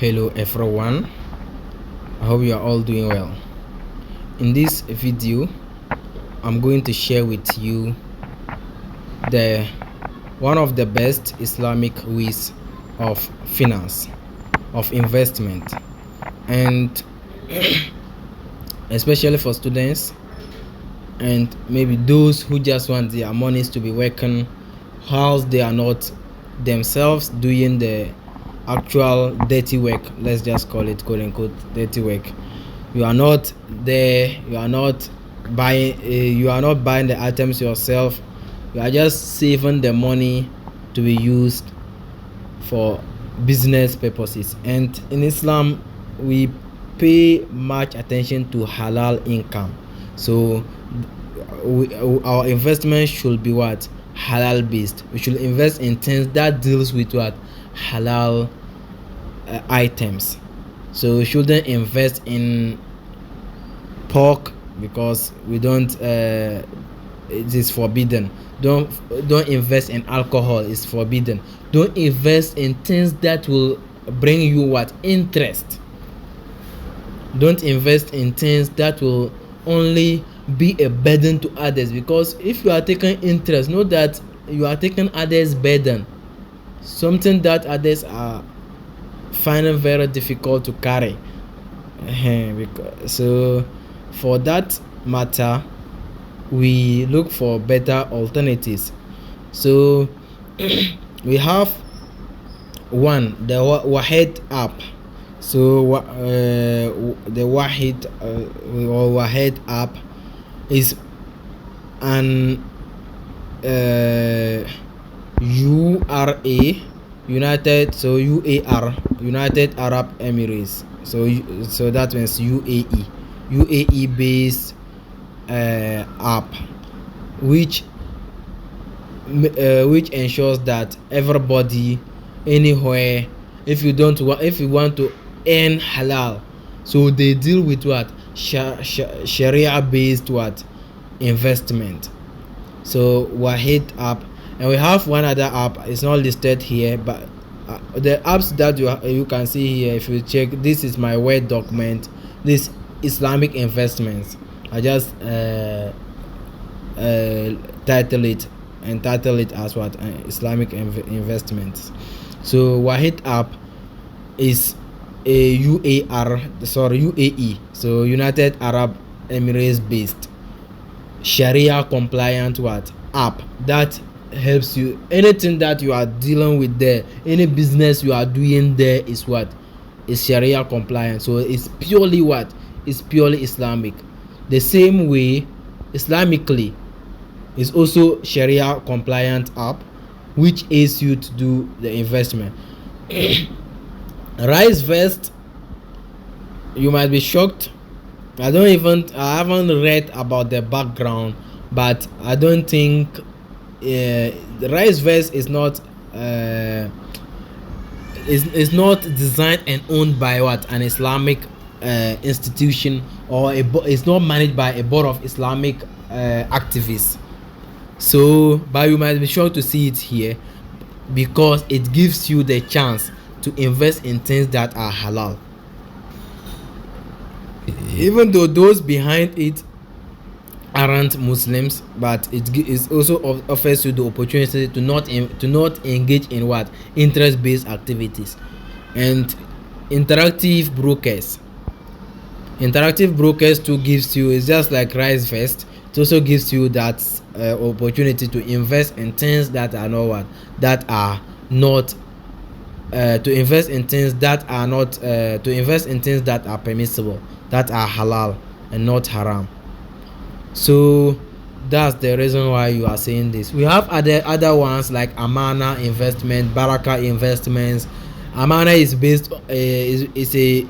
Hello everyone, I hope you are all doing well. In this video I'm going to share with you the one of the best Islamic ways of finance, of investment, and especially for students and maybe those who just want their monies to be working whilst they are not themselves doing the actual dirty work. Let's just call it quote unquote dirty work. You are not there, you are not buying the items yourself. You are just saving the money to be used for business purposes. And in Islam we pay much attention to halal income. So our investment should be what? Halal based. We should invest in things that deals with what? Halal items. So we shouldn't invest in pork because we don't it is forbidden. Don't invest in alcohol, it's forbidden. Don't invest in things that will bring you what? Interest. Don't invest in things that will only be a burden to others, because if you are taking interest, know that you are taking others' burden, something that others are finding very difficult to carry. So for that matter we look for better alternatives. So we have one, the Wahid app. So the Wahid or Wahid app is an UAR, United Arab Emirates. So that means UAE based app, which ensures that everybody anywhere, if you want to earn halal, so they deal with what? Sharia based what? Investment. So Wahid app. And we have one other app, it's not listed here, but the apps that you can see here, if you check, this is my Word document, this Islamic investments. I just title it as what? Islamic investments. So Wahid app is a UAE, so United Arab Emirates based Sharia compliant what? App that helps you. Anything that you are dealing with there, any business you are doing there is what? Is Sharia compliant. So it's purely what? It's purely Islamic. The same way Islamically is also Sharia compliant app, which aids you to do the investment. Rice Vest, you might be shocked. I haven't read about the background, but I don't think the Rice Vest is not is not designed and owned by what? An Islamic institution, or it's not managed by a board of Islamic activists. So but you might be sure to see it here because it gives you the chance to invest in things that are halal, even though those behind it aren't Muslims, but it also offers you the opportunity to not engage in what? Interest-based activities. And interactive brokers too gives you, it's just like Rice Vest, it also gives you that opportunity to invest in things that are not what? That are not to invest in things that are not to invest in things that are permissible, that are halal and not haram. So that's the reason why you are saying this. We have other ones like Amana investment, Baraka investments. Amana is based is a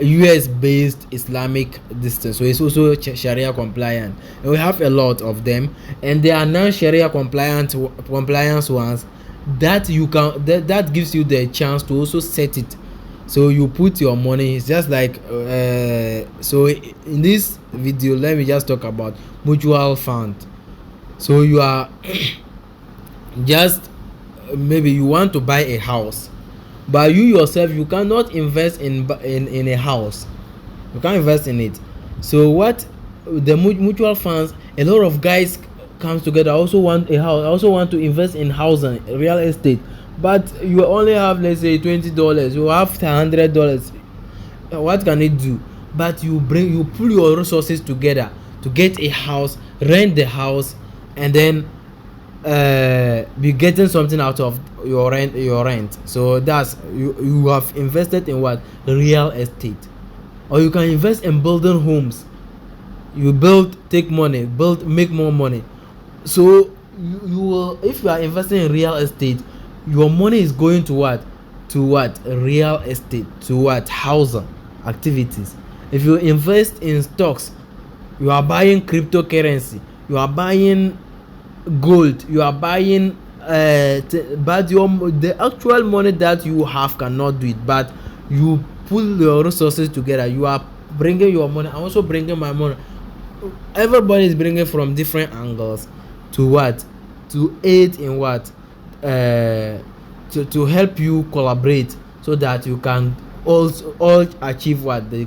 US based Islamic distance, so it's also Sharia compliant, and we have a lot of them. And there are non-Sharia compliance ones that you can that gives you the chance to also set it. So you put your money, it's just like so in this video let me just talk about mutual fund. So you are just maybe you want to buy a house, But you yourself, you cannot invest in a house. You can't invest in it. So what the mutual funds, a lot of guys comes together, also want a house, also want to invest in housing, real estate, but you only have, let's say, $20, you have $100. What can it do? But you pull your resources together to get a house, rent the house, and then be getting something out of your rent. So that's you have invested in what? Real estate. Or you can invest in building homes. You build, take money, build, make more money. So you will, if you are investing in real estate, your money is going to what? To what? Real estate. To what? Housing activities. If you invest in stocks, you are buying cryptocurrency, you are buying gold, you are buying but the actual money that you have cannot do it, but you pull your resources together. You are bringing your money, I'm also bringing my money. Everybody is bringing from different angles to what? To aid in what? To help you collaborate so that you can also all achieve what? The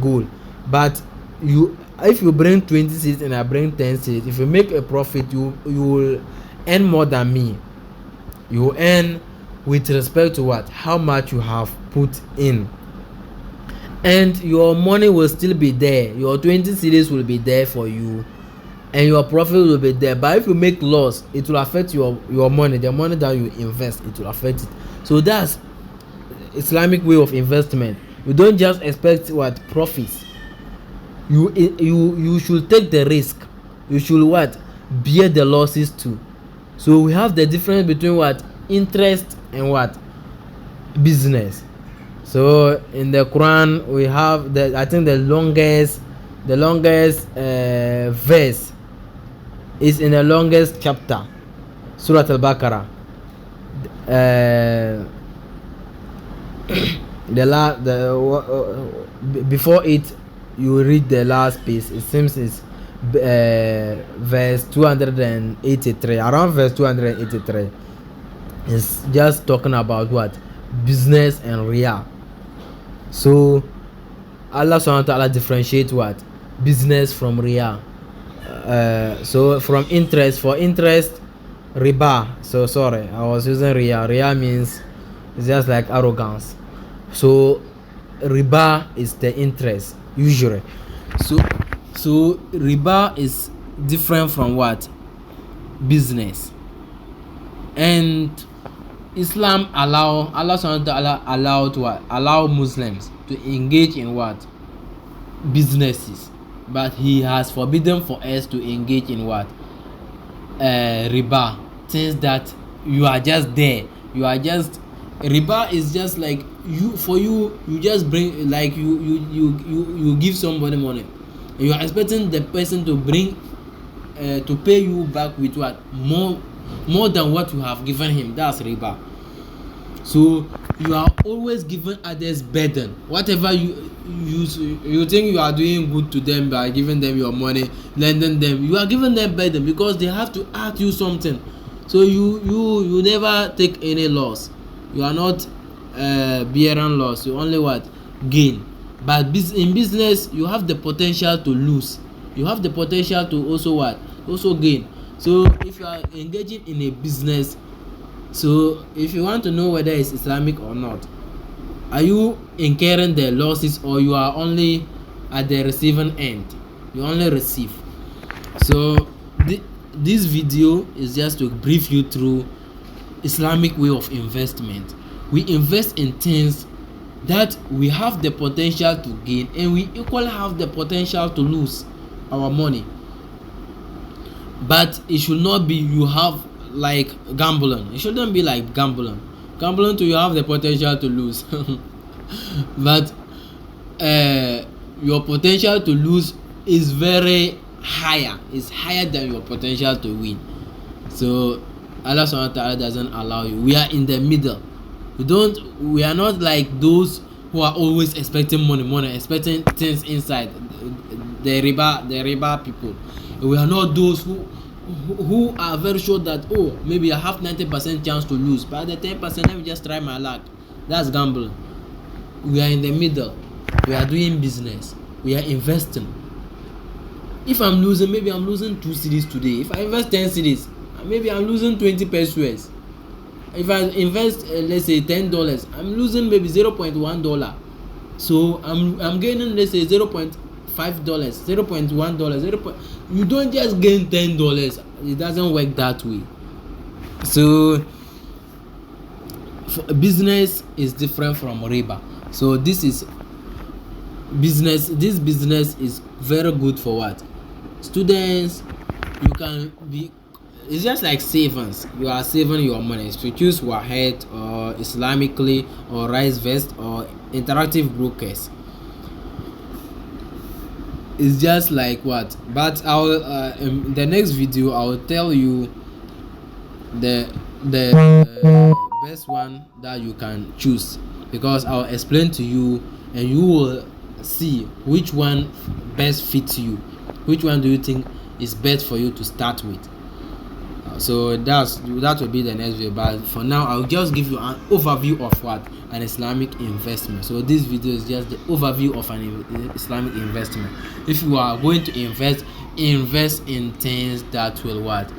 goal. But you, if you bring 20 seeds and I bring 10 seeds, if you make a profit, you will earn more than me. You will earn with respect to what? How much you have put in. And your money will still be there. Your 20 series will be there for you, and your profit will be there. But if you make loss, it will affect your money, the money that you invest, it will affect it. So that's Islamic way of investment. You don't just expect what? Profits. You should take the risk. You should what? Bear the losses too. So we have the difference between what? Interest and what? Business. So in the Quran we have the, I think the longest verse is in the longest chapter, Surah Al-Baqarah. Before it, you read the last piece. It seems it's verse 283, around verse 283. It's just talking about what? Business and Riyah. So Allah subhanahu wa ta'ala differentiate what? Business from Riyah. So from interest, for interest, riba. So sorry, I was using Riyah. Riyah means it's just like arrogance. So riba is the interest usually. So riba is different from what? Business. And Islam Allah subhanahu wa ta'ala allowed what? Allow Muslims to engage in what? Businesses. But he has forbidden for us to engage in what? Riba. Things that you are just there. You are just, riba is just like you just bring, like you give somebody money. You are expecting the person to bring to pay you back with what? More than what you have given him. That's riba. So you are always giving others burden. Whatever you think you are doing good to them by giving them your money, lending them, you are giving them burden because they have to ask you something. So you never take any loss. You are not bearing loss. You only what? Gain. But in business, you have the potential to lose. You have the potential to also what? Also gain. So if you are engaging in a business, so if you want to know whether it's Islamic or not, are you incurring the losses or you are only at the receiving end? You only receive. So this video is just to brief you through Islamic way of investment. We invest in things that we have the potential to gain, and we equally have the potential to lose our money. But it should not be you have like gambling. It shouldn't be like gambling. Gambling too, you have the potential to lose. But your potential to lose is very higher. It's higher than your potential to win. So Allah subhanahu wa ta'ala doesn't allow you. We are in the middle. We are not like those who are always expecting money, expecting things inside. The riba people. We are not those who are very sure that, oh, maybe I have 90% chance to lose, but the 10% let me just try my luck. That's gambling. We are in the middle. We are doing business. We are investing. If I'm losing, maybe I'm losing 2 cedis today. If I invest 10 cedis, maybe I'm losing 20 pesos. If I invest let's say $10, I'm losing maybe $0.1. So I'm gaining, let's say, $0.5, $0.1. You don't just gain $10. It doesn't work that way. So business is different from riba. So this is business. This business is very good for what? Students. You can be, it's just like savings. You are saving your money. If you choose Wahed or Islamically or Rice Vest or Interactive Brokers, it's just like what. But I'll in the next video I'll tell you the best one that you can choose, because I'll explain to you and you will see which one best fits you. Which one do you think is best for you to start with? So that will be the next video, but for now I'll just give you an overview of what an Islamic investment. So this video is just the overview of an Islamic investment. If you are going to invest in things that will what,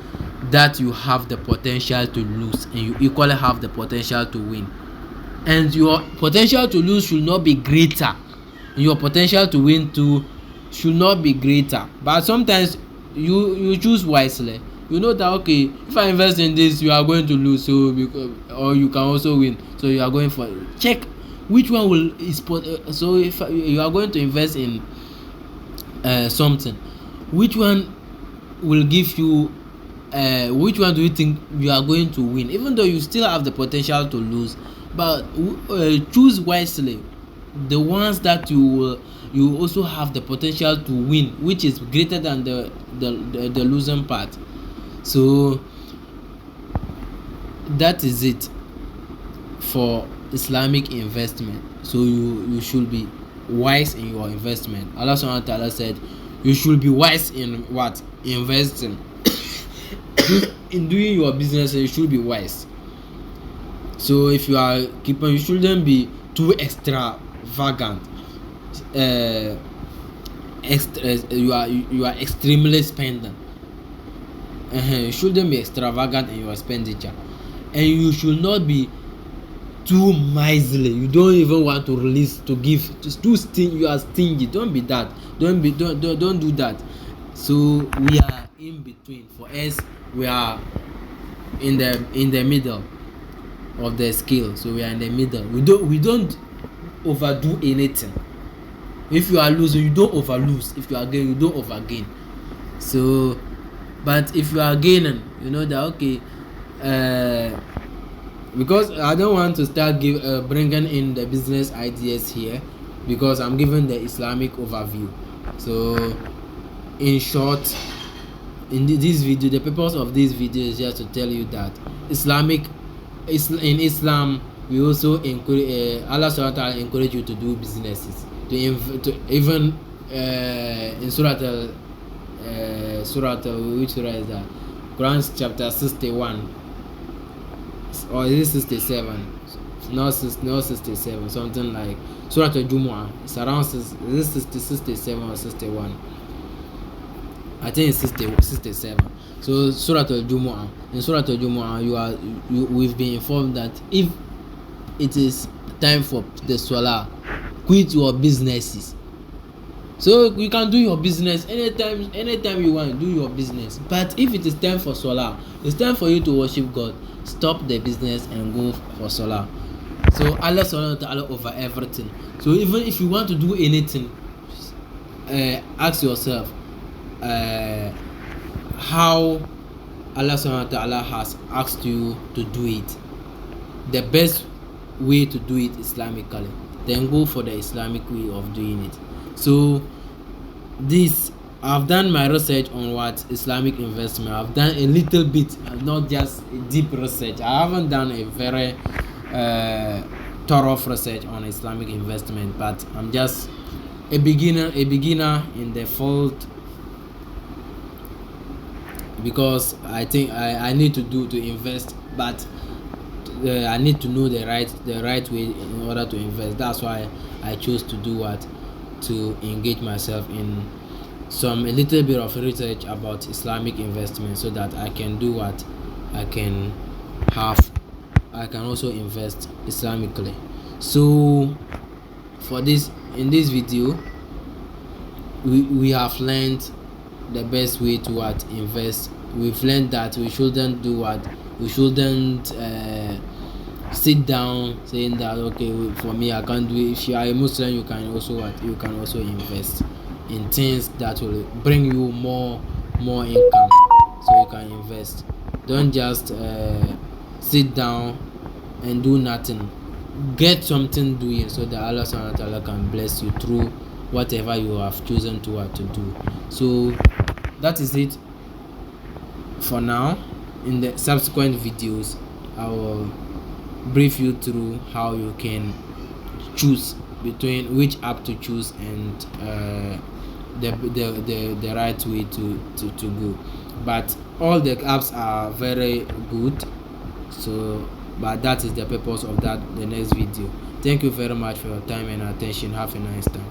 that you have the potential to lose and you equally have the potential to win, and your potential to lose should not be greater, your potential to win too should not be greater. But sometimes you choose wisely. You know that, okay, if I invest in this, you are going to lose, so or you can also win, so you are going for check which one will is so if you are going to invest in something, which one will give you which one do you think you are going to win, even though you still have the potential to lose, but choose wisely the ones that you also have the potential to win, which is greater than the losing part. So that is it for Islamic investment. So you should be wise in your investment. Allah Subhanahu wa Ta'ala said you should be wise in what? Investing. In doing your business, you should be wise. So if you are keeping, you shouldn't be too extravagant. You are extremely spending. You shouldn't be extravagant in your expenditure, and you should not be too miserly. You don't even want to release to give. Too stingy. You are stingy. Don't be that. Don't do that. So we are in between. For us, we are in the middle of the scale. So we are in the middle. We don't overdo anything. If you are losing, you don't over lose. If you are gaining, you don't over gain. So, but if you are gaining, you know that, okay, because I don't want to start bringing in the business ideas here, because I'm giving the Islamic overview. So in short, in this video, the purpose of this video is just to tell you that in Islam, we also encourage Allah Subhanahu wa Ta'ala encourage you to do businesses, to even in Surah which surah is that? Quran chapter 61, or is it 67? No, 67, something like Surah Al-Jumu'ah. It's around 67 or 61. I think it's 67. So Surah Al-Jumu'ah. In Surah Al-Jumu'ah, we've been informed that if it is time for the Salah, quit your businesses. So you can do your business anytime you want. Do your business. But if it is time for Salah, it's time for you to worship God. Stop the business and go for Salah. So Allah Subhanahu wa Ta'ala over everything. So even if you want to do anything, ask yourself how Allah Subhanahu wa Ta'ala has asked you to do it. The best way to do it Islamically. Then go for the Islamic way of doing it. So I've done my research on what Islamic investment. I've done a little bit, not just a deep research. I haven't done a very thorough research on Islamic investment, but I'm just a beginner in the field, because I think I need to invest, but I need to know the right way in order to invest. That's why I chose to do what, to engage myself in a little bit of research about Islamic investment, so that I can do what, I can have I can also invest Islamically. So for this in this video, we have learned the best way to what, invest. We've learned that we shouldn't do what, we shouldn't sit down saying that, okay, for me I can't do it. If you are a Muslim, you can also what, you can also invest in things that will bring you more income, so you can invest. Don't just sit down and do nothing. Get something doing, so that Allah subhanahu wa ta'ala can bless you through whatever you have chosen to do. So that is it for now. In the subsequent videos, I will brief you through how you can choose between which app to choose, and the right way to go. But all the apps are very good. So but that is the purpose of that the next video. Thank you very much for your time and attention. Have a nice time.